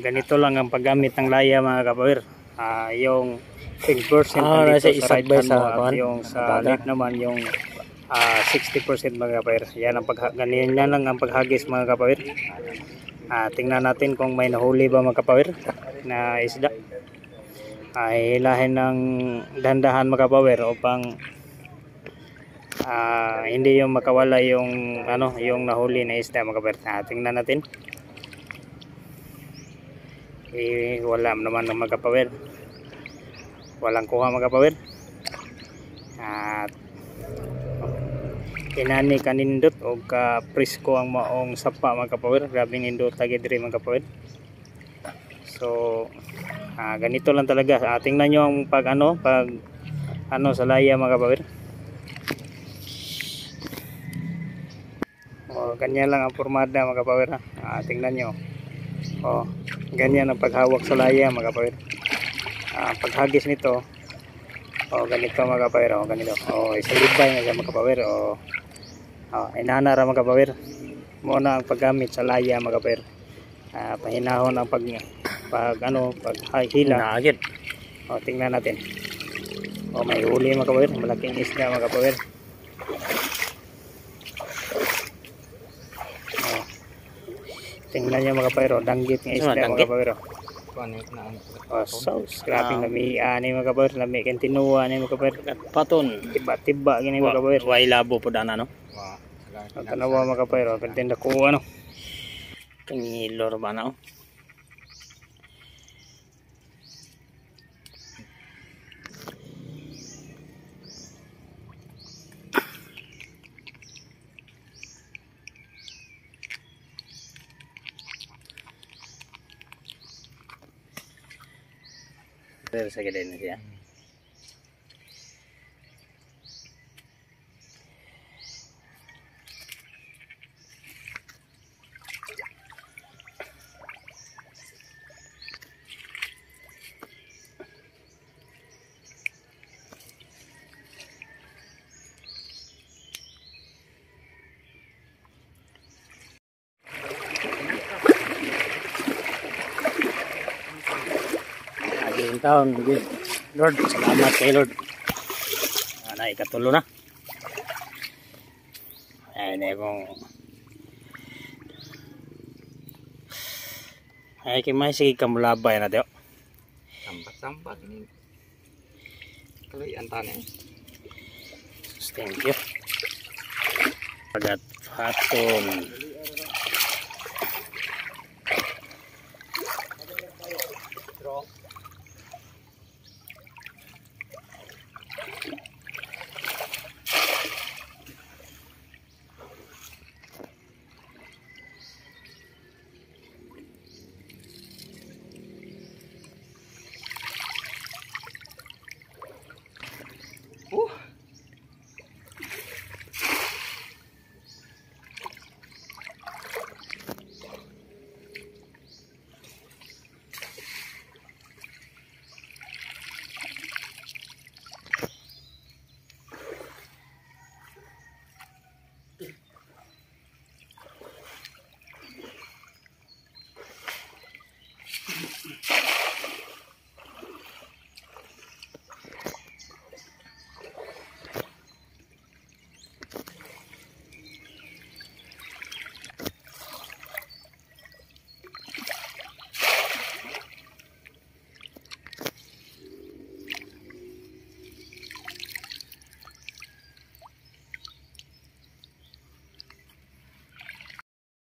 Ganito lang ang paggamit ng laya mga kapawir. Yung 10% nandito sa right hand mo at yung sa left naman yung 60% mga kapawir. Ganyan lang ang paghagis mga kapawir. Tingnan natin kung may nahuli ba mga kapawir na isda. Hilahin ng dandahan mga kapawir upang hindi yung makawala yung yung nahuli na isda mga kapawir. Tingnan natin. Wala naman ng mga kapawir. Walang kuha mga kapawir. At inani kanindot o ka-presko ang maong sapa mga kapawir. Grabing indot lagi diri mga kapawir. So ganito lang talaga. Tingnan nyo ang pag sa laya mga kapawir. Ganyan lang ang formada mga kapawir. Tingnan nyo. Ganyan ang paghawak sa laya mga kapawir. Paghagis nito ganito mga kapawir. Ganito. Isang libay nga siya mga kapawir. Inanara mga kapawir. Muna ang paggamit sa laya mga kapawir. Pahinahon ang paghila. Tingnan natin. May huli mga kapawir. Malaking isda mga kapawir. Tingnan niyo mga kapawir. Danggit ng isda mga kapawir. Sauce. Grabing lami ani mga kapawir. Lami kan tinuwa ni mga kapawir. Paton. Tiba-tiba gini mga kapawir. Way labo po dana no. Tanawa mga kapawir. Kantinda ko Kangilor ba na Pero sa gilid na siya. Taon Lord, salamat kay Lord. Ikatulo na. Kimay sige kamulabay na daw. Sambat ini. Kalau antane. Thank you. Pagat paton.